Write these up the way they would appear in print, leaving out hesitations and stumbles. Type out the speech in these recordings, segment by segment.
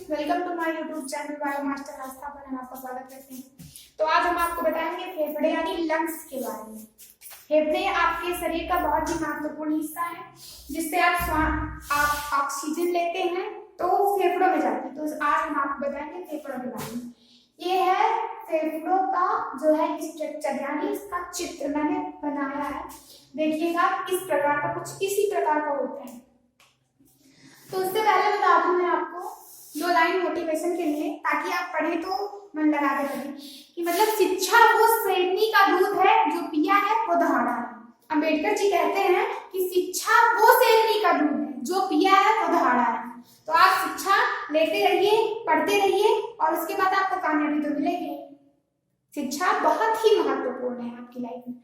Welcome to my YouTube channel Bio Master Aastha पर हम आपका स्वागत करते हैं। तो आज हम आपको बताएंगे फेफड़े यानी लंग्स के बारे में। फेफड़े आपके शरीर का बहुत ही महत्वपूर्ण हिस्सा है, जिससे आप ऑक्सीजन लेते हैं तो फेफड़ों में जाती है। तो आज हम आपको बताएंगे फेफड़ों के बारे में। ये है फेफड़ों का जो है स्ट्रक्चर यानी इसका चित्र मैंने बनाया है। देखिएगा इस प्रकार का, कुछ इसी प्रकार का होता है। तो उससे पहले बता दूं मैं आपको 2 लाइन मोटिवेशन के लिए, ताकि आप पढ़े तो मन लगा के पढ़ें कि मतलब शिक्षा वो शेरनी का दूध है, जो पिया है वो दहाड़ा है। अंबेडकर जी कहते हैं कि शिक्षा वो शेरनी का दूध है, जो पिया है वो दहाड़ा है। तो आप शिक्षा लेते रहिए, पढ़ते रहिए और उसके बाद आपको कामयाबी तो मिलेगी। शिक्षा बहुत ही महत्वपूर्ण है आपकी लाइफ में।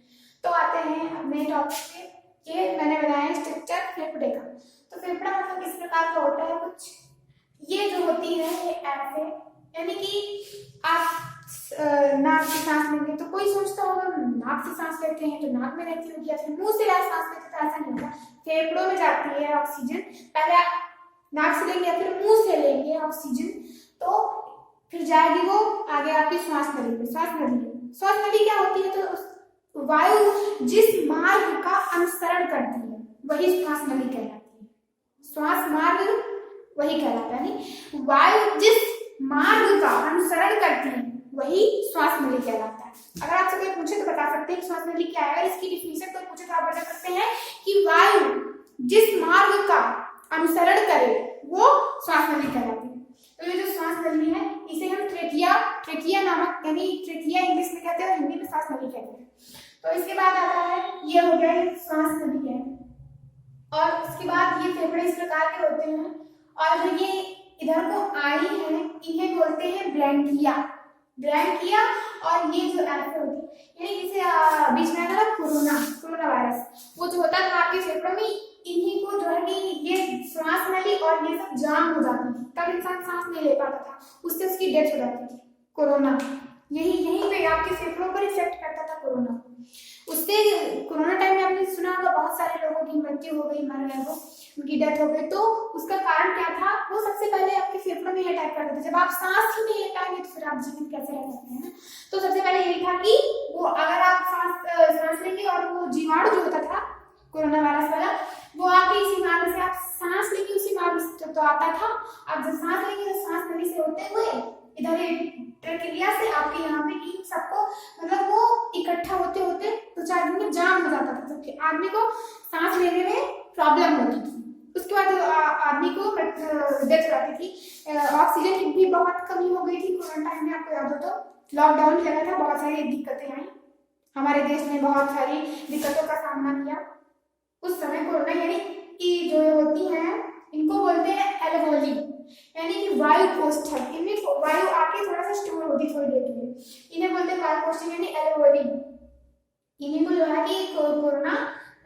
तो आते हैं अपने टॉपिक पे। ये मैंने बनाया स्ट्रक्चर फेफड़े का। तो फेफड़ा मतलब किस प्रकार का होता है, कुछ ये जो होती है ये ऐसे, यानी कि आप नाक से सांस लेंगे तो कोई सोचता होगा नाक से सांस लेते हैं तो नाक में रहती होगी, या फिर मुंह से सांस लेते तो ऐसा नहीं होगा। फेफड़ों में जाती है ऑक्सीजन, पहले आप नाक से लेंगे या फिर मुंह से लेंगे ऑक्सीजन, तो फिर जाएगी वो आगे आपकी श्वास नली में। श्वास नली क्या होती है, तो वायु जिस मार्ग का अनुसरण करती है वही श्वास नली कहलाती है। श्वास मार्ग वही कहलाता है, यानी वायु जिस मार्ग का अनुसरण करती है वही श्वास नली कहलाता है। अगर आपसे कोई पूछे तो बता सकते हैं श्वास नली क्या है। अगर इसकी डिफिनेशन कोई पूछे तो आप बता सकते हैं कि वायु जिस मार्ग का अनुसरण करे वो श्वास नली कहलाती है। तो ये जो श्वास नली है इसे हम ट्रेकिया नामक, यानी ट्रेकिया इंग्लिश में कहते हैं और हिंदी में श्वास नली कहते हैं। तो इसके बाद आता है, ये हो गया श्वास नली है, और उसके बाद ये फेफड़े इस प्रकार के होते हैं, और जो ये इधर को आई है इन्हें बोलते हैं ब्रैंकिया। और ये जो ऐसे होती है, यानी जैसे बीच में आया कोरोना वायरस, वो जो होता था आपके फेफड़ों में, इन्हीं को जो है कि ये श्वास नली और ये सब जाम हो जाती थी, तब इंसान सांस नहीं ले पाता था, उससे उसकी डेथ हो जाती थी। कोरोना यहीं पे आपके फेफड़ों पर इफेक्ट करता था कोरोना। उससे कोरोना टाइम में आपने सुना होगा बहुत सारे लोगों की मृत्यु हो गई, मर गए, वो उनकी डेथ हो गई। तो उसका कारण क्या था, वो सबसे पहले आपके फेफड़ों में अटैक करते थे। जब आप सांस ही नहीं ले पाएंगे तो फिर आप जीवित कैसे रह सकते हैं। तो सबसे पहले यही था कि वो अगर आप सांस लेंगे और वो जीवाणु जो होता था कोरोना वायरस वाला, वो आपके इसी मार्ग से आप सांस लेंगे, उसी मार्ग से तो आता था। आप जब सांस लेंगे तो सांस नली से होते हुए इधर प्रक्रिया से आपके यहाँ पे इन सबको मतलब वो इकट्ठा होते होते तो 4 दिन में जाम हो जाता था, क्योंकि आदमी को सांस लेने में प्रॉब्लम होती थी। उसके बाद आदमी को डेथ हो जाती थी। ऑक्सीजन की भी बहुत कमी हो गई थी कोरोना टाइम में। आपको याद हो तो लॉकडाउन लगा था, बहुत सारी दिक्कतें आई, हमारे देश में बहुत सारी दिक्कतों का सामना किया उस समय। कोरोना यानी कि जो होती हैं इनको बोलते हैं एलवोली, यानी कि वायु कोष्ठक। इनमें वायु आके थोड़ा सा स्टोर होती थोड़ी देर के लिए, इन्हें बोलते हैं वायु कोष्ठक यानी एलवोली। इन्हीं को जो है कि कोरोना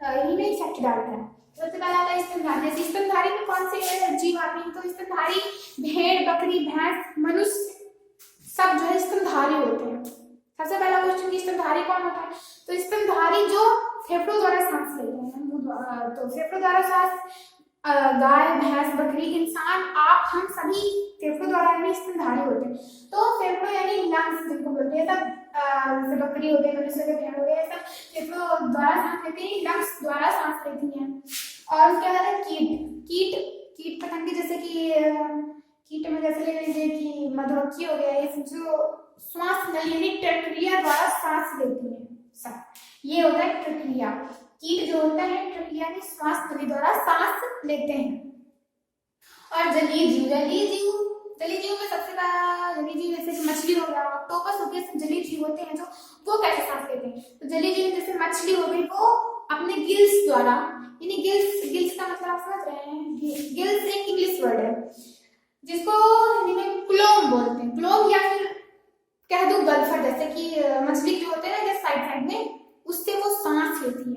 इन्हीं में इफेक्ट डालता है। सबसे पहले आता है स्तनधारी। स्तनधारी में कौन से जीव आते हैं, तो स्तनधारी भेड़, बकरी, भैंस, मनुष्य सब जो है स्तनधारी होते हैं। सबसे पहला क्वेश्चन कि स्तनधारी कौन होता है, तो स्तनधारी जो फेफड़ों द्वारा सांस लेते हैं, तो फेफड़ों द्वारा सांस गाय, भैंस, बकरी, इंसान, आप, हम सभी फेफड़ों द्वारा यानी स्तनधारी होते हैं। तो फेफड़ों यानी लंग्स जिनको बोलते हैं, सब जैसे बकरी हो गई, मनुष्य के भेड़ हो गए, सब फेफड़ों द्वारा सांस लेते हैं, लंग्स द्वारा सांस लेती हैं। और उसके बाद है कीट पतंगे, जैसे कि कीट में जैसे ले लीजिए कि मधुमक्खी हो गया, ये जो श्वास नली यानी ट्रेकिया द्वारा सांस लेती है सब, ये होता है ट्रेकिया। कीट जो होता है ट्रेकिया में श्वास नली द्वारा सांस लेते हैं। और जलीय जीव में सबसे पहला जलीय जीव जैसे कि मछली हो गया, ऑक्टोपस हो गया, सब जलीय जीव होते हैं। जो वो कैसे सांस लेते हैं, तो जलीय जीव जैसे मछली हो गई, वो अपने गिल्स द्वारा, यानी गिल्स का मतलब आप समझ रहे हैं, गिल्स एक इंग्लिश वर्ड है जिसको हिंदी में क्लोम बोलते हैं। क्लोम या फिर कह दो गल्फर, जैसे कि मछली जो होते हैं ना साइड में, उससे वो सांस लेती है।